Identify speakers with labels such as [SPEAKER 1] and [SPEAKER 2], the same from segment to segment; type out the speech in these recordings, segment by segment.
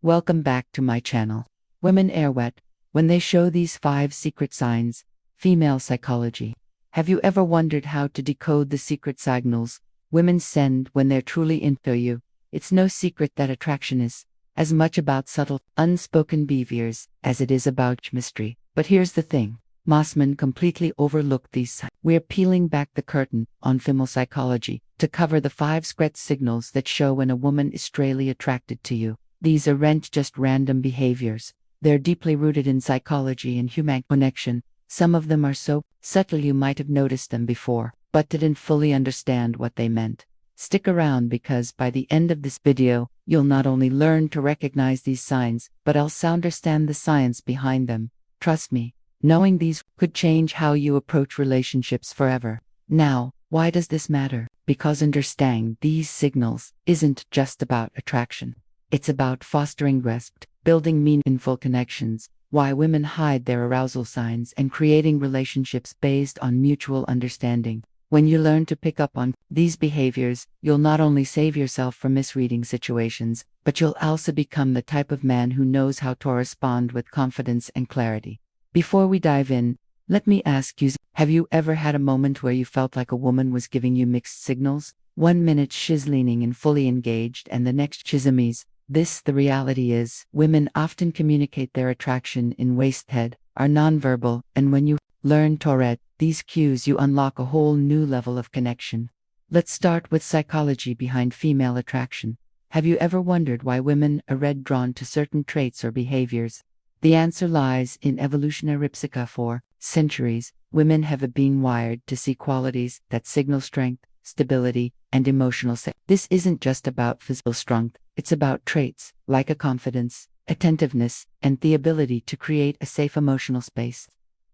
[SPEAKER 1] Welcome back to my channel. Women are wet when they show these 5 secret signs. Female psychology. Have you ever wondered how to decode the secret signals women send when they're truly into you? It's no secret that attraction is as much about subtle, unspoken behaviors as it is about mystery. But here's the thing. Mossman completely overlooked these signs. We're peeling back the curtain on female psychology to cover the 5 secret signals that show when a woman is strangely attracted to you. These aren't just random behaviors. They're deeply rooted in psychology and human connection. Some of them are so subtle you might have noticed them before, but didn't fully understand what they meant. Stick around because by the end of this video, you'll not only learn to recognize these signs, but also understand the science behind them. Trust me, knowing these could change how you approach relationships forever. Now, why does this matter? Because understanding these signals isn't just about attraction. It's about fostering respect, building meaningful connections, why women hide their arousal signs, and creating relationships based on mutual understanding. When you learn to pick up on these behaviors, you'll not only save yourself from misreading situations, but you'll also become the type of man who knows how to respond with confidence and clarity. Before we dive in, let me ask you, have you ever had a moment where you felt like a woman was giving you mixed signals? 1 minute she's leaning and fully engaged, and the next she's amazed. The reality is, women often communicate their attraction in ways that are nonverbal, and when you learn to read these cues, you unlock a whole new level of connection. Let's start with psychology behind female attraction. Have you ever wondered why women are drawn to certain traits or behaviors? The answer lies in evolutionary psychology. For centuries, women have been wired to see qualities that signal strength, stability, and emotional safety. This isn't just about physical strength, it's about traits like a confidence, attentiveness, and the ability to create a safe emotional space.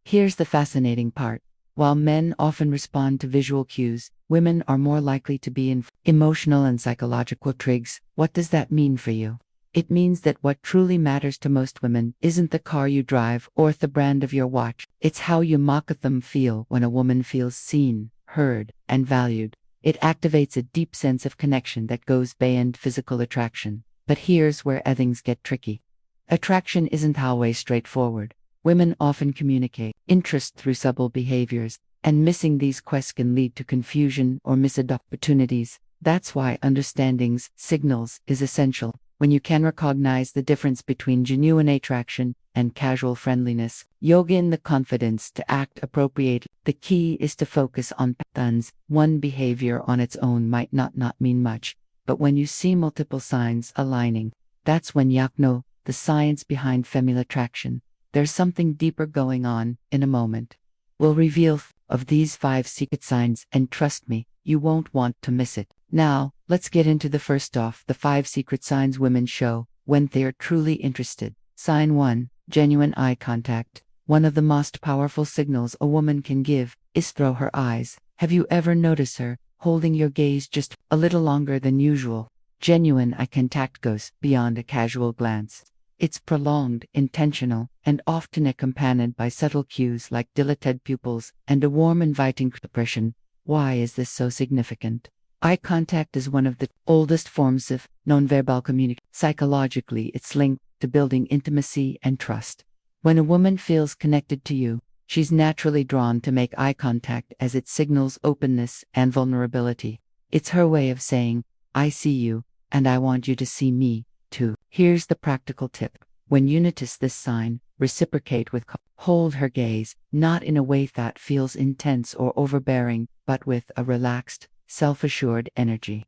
[SPEAKER 1] Here's the fascinating part. While men often respond to visual cues, women are more likely to be in emotional and psychological triggers. What does that mean for you? It means that what truly matters to most women isn't the car you drive or the brand of your watch. It's how you make them feel. When a woman feels seen, heard, and valued, it activates a deep sense of connection that goes beyond physical attraction. But here's where things get tricky. Attraction isn't always straightforward. Women often communicate interest through subtle behaviors, and missing these quests can lead to confusion or missed opportunities. That's why understanding signals is essential. When you can recognize the difference between genuine attraction and casual friendliness, you'll gain the confidence to act appropriately. The key is to focus on patterns. One behavior on its own might not mean much, but when you see multiple signs aligning, that's when you know the science behind female attraction. There's something deeper going on. In a moment, we'll reveal of these 5 secret signs, and trust me, you won't want to miss it. Now, let's get into the first off, the 5 secret signs women show when they're truly interested. Sign 1, genuine eye contact. One of the most powerful signals a woman can give is through her eyes. Have you ever noticed her holding your gaze just a little longer than usual? Genuine eye contact goes beyond a casual glance. It's prolonged, intentional, and often accompanied by subtle cues like dilated pupils and a warm, inviting expression. Why is this so significant? Eye contact is one of the oldest forms of nonverbal communication. Psychologically, it's linked to building intimacy and trust. When a woman feels connected to you, she's naturally drawn to make eye contact as it signals openness and vulnerability. It's her way of saying, I see you, and I want you to see me, too. Here's the practical tip. When you notice this sign, reciprocate with hold her gaze, not in a way that feels intense or overbearing, but with a relaxed, self-assured energy.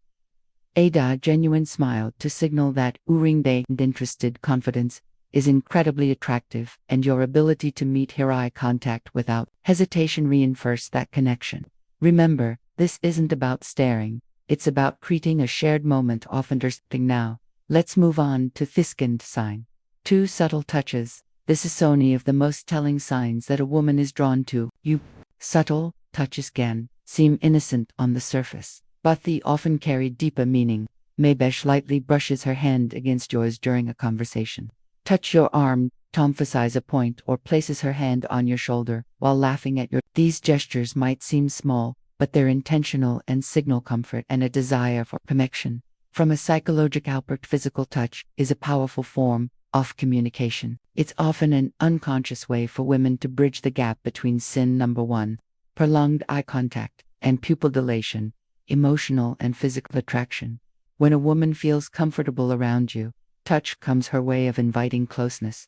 [SPEAKER 1] A genuine smile to signal that they interested confidence is incredibly attractive, and your ability to meet her eye contact without hesitation reinforce that connection. Remember, this isn't about staring, it's about creating a shared moment of understanding. Now, let's move on to the second sign. 2 subtle touches. This is one of the most telling signs that a woman is drawn to you. Subtle touches can seem innocent on the surface, but they often carry deeper meaning. Maybe lightly brushes her hand against yours during a conversation. Touch your arm to emphasize a point, or places her hand on your shoulder while laughing at your. These gestures might seem small, but they're intentional and signal comfort and a desire for connection. From a psychological perspective, physical touch is a powerful form of communication. It's often an unconscious way for women to bridge the gap between sin number one, prolonged eye contact, and pupil dilation, emotional and physical attraction. When a woman feels comfortable around you, touch becomes her way of inviting closeness.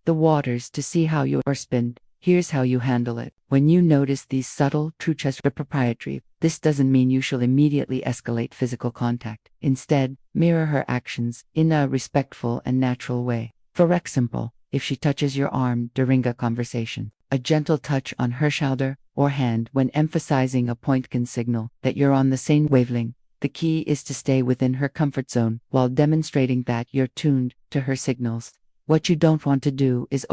[SPEAKER 1] The waters to see how you are spin. Here's how you handle it. When you notice these subtle truths are proprietary, this doesn't mean you shall immediately escalate physical contact. Instead, mirror her actions in a respectful and natural way. For example, if she touches your arm during a conversation, a gentle touch on her shoulder or hand when emphasizing a point can signal that you're on the same wavelength. The key is to stay within her comfort zone while demonstrating that you're tuned to her signals. What you don't want to do is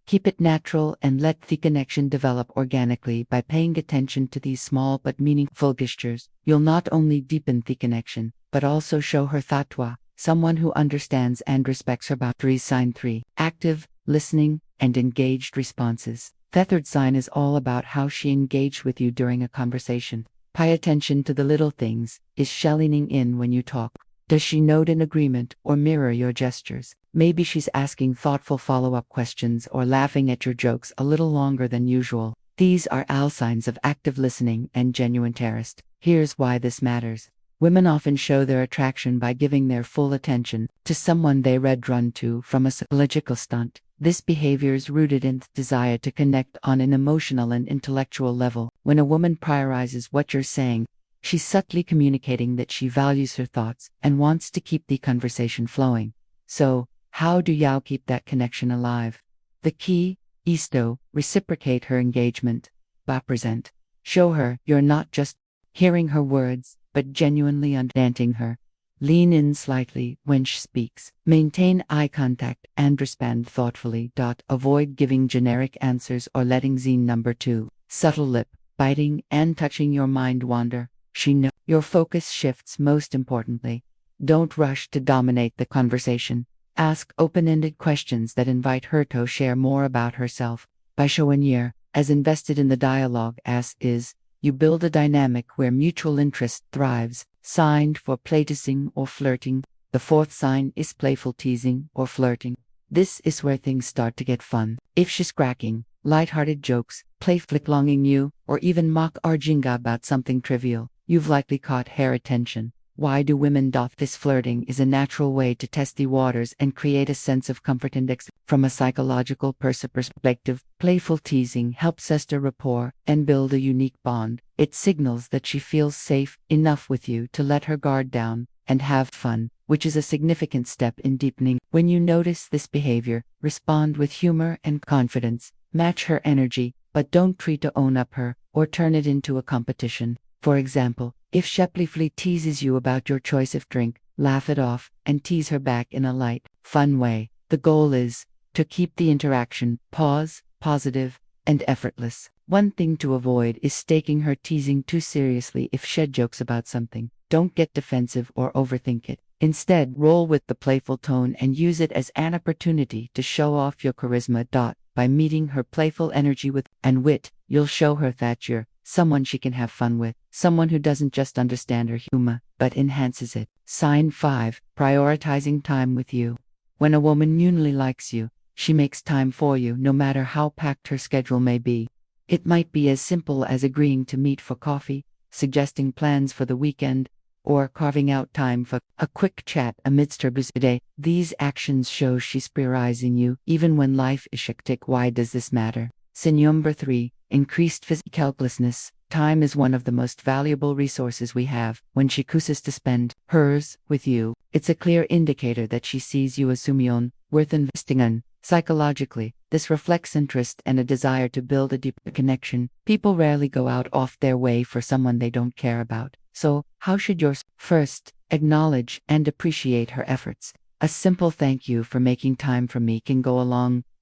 [SPEAKER 1] keep it natural and let the connection develop organically. By paying attention to these small but meaningful gestures, you'll not only deepen the connection, but also show her tatwa, someone who understands and respects her boundaries. Sign 3. Active, listening, and engaged responses. The third sign is all about how she engaged with you during a conversation. Pay attention to the little things. Is she leaning in when you talk? Does she nod in agreement or mirror your gestures? Maybe she's asking thoughtful follow-up questions or laughing at your jokes a little longer than usual. These are all signs of active listening and genuine interest. Here's why this matters. Women often show their attraction by giving their full attention to someone they run to from a psychological stunt. This behavior is rooted in the desire to connect on an emotional and intellectual level. When a woman prioritizes what you're saying, she's subtly communicating that she values her thoughts and wants to keep the conversation flowing. So, how do you keep that connection alive? The key is to reciprocate her engagement. By present. Show her you're not just hearing her words, but genuinely understanding her. Lean in slightly when she speaks. Maintain eye contact and respond thoughtfully. Avoid giving generic answers or letting scene number 2, subtle lip biting and touching your mind wander. She knows your focus shifts. Most importantly, don't rush to dominate the conversation. Ask open-ended questions that invite her to share more about herself. By showing you're as invested in the dialogue as is, you build a dynamic where mutual interest thrives. Sign for playtesting or flirting. The fourth sign is playful teasing or flirting. This is where things start to get fun. If she's cracking light-hearted jokes, playfully longing you, or even mock arjinga about something trivial, you've likely caught her attention. Why do women do this? Flirting is a natural way to test the waters and create a sense of comfort and from a psychological perspective. Playful teasing helps foster rapport and build a unique bond. It signals that she feels safe enough with you to let her guard down and have fun, which is a significant step in deepening. When you notice this behavior, respond with humor and confidence. Match her energy, but don't try to own up her or turn it into a competition. For example, if she playfully teases you about your choice of drink, laugh it off and tease her back in a light, fun way. The goal is to keep the interaction positive, and effortless. One thing to avoid is taking her teasing too seriously. If she jokes about something, don't get defensive or overthink it. Instead, roll with the playful tone and use it as an opportunity to show off your charisma. By meeting her playful energy with and wit, you'll show her that you're someone she can have fun with, someone who doesn't just understand her humor, but enhances it. Sign 5. Prioritizing time with you. When a woman genuinely likes you, she makes time for you no matter how packed her schedule may be. It might be as simple as agreeing to meet for coffee, suggesting plans for the weekend, or carving out time for a quick chat amidst her busy day. These actions show she's prioritizing you even when life is hectic. Why does this matter? Sin number 3. Increased physical closeness. Time is one of the most valuable resources we have. When she chooses to spend hers with you, it's a clear indicator that she sees you as someone worth investing in. Psychologically, this reflects interest and a desire to build a deeper connection. People rarely go out of their way for someone they don't care about. So, how should yours? First, acknowledge and appreciate her efforts. A simple thank you for making time for me can go a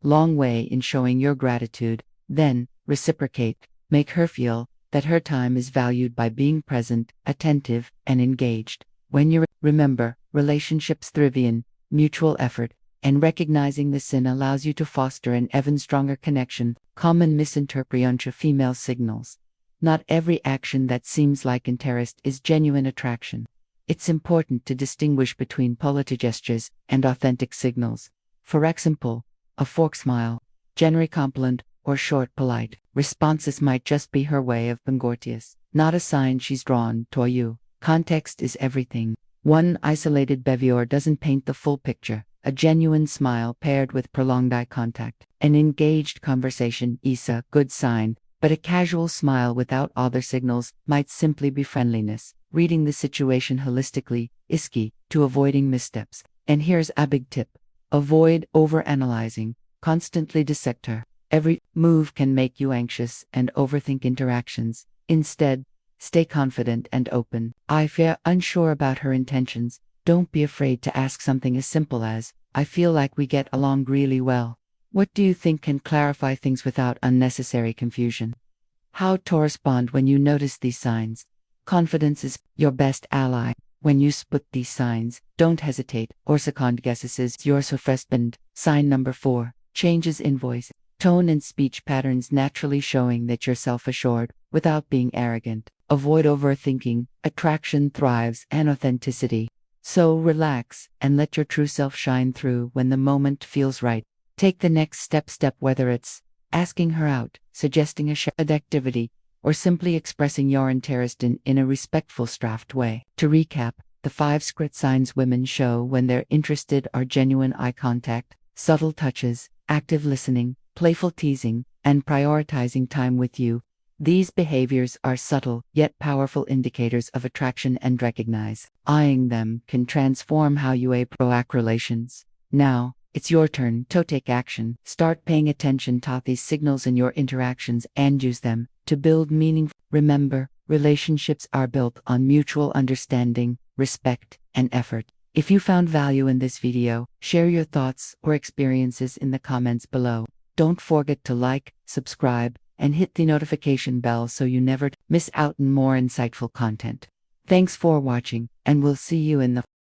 [SPEAKER 1] long way in showing your gratitude. Then, reciprocate. Make her feel that her time is valued by being present, attentive, and engaged. When you remember, relationships thrive in mutual effort, and recognizing this sin allows you to foster an even stronger connection. Common misinterpretation of female signals. Not every action that seems like interest is genuine attraction. It's important to distinguish between polite gestures and authentic signals. For example, a fork smile, generic compliment, or short polite responses might just be her way of being courteous, not a sign she's drawn to you. Context is everything. One isolated behavior doesn't paint the full picture. A genuine smile paired with prolonged eye contact, an engaged conversation is a good sign, but a casual smile without other signals might simply be friendliness. Reading the situation holistically is key to avoiding missteps. And here's a big tip. Avoid overanalyzing. Constantly dissect her. Every move can make you anxious and overthink interactions. Instead, stay confident and open. If you're unsure about her intentions, don't be afraid to ask something as simple as, "I feel like we get along really well. What do you think?" can clarify things without unnecessary confusion. How to respond when you notice these signs. Confidence is your best ally. When you spot these signs, don't hesitate or second guesses your husband. Sign number 4. Changes in voice, tone and speech patterns naturally showing that you're self-assured without being arrogant. Avoid overthinking. Attraction thrives on authenticity. So relax and let your true self shine through when the moment feels right. Take the next step, whether it's asking her out, suggesting a shared activity, or simply expressing your interest in a respectful, straightforward way. To recap, the 5 secret signs women show when they're interested are genuine eye contact, subtle touches, active listening, playful teasing, and prioritizing time with you. These behaviors are subtle yet powerful indicators of attraction and recognize. Eyeing them can transform how you approach relations. Now, it's your turn to take action. Start paying attention to these signals in your interactions and use them to build meaning. Remember, relationships are built on mutual understanding, respect, and effort. If you found value in this video, share your thoughts or experiences in the comments below. Don't forget to like, subscribe, and hit the notification bell so you never miss out on more insightful content. Thanks for watching, and we'll see you in the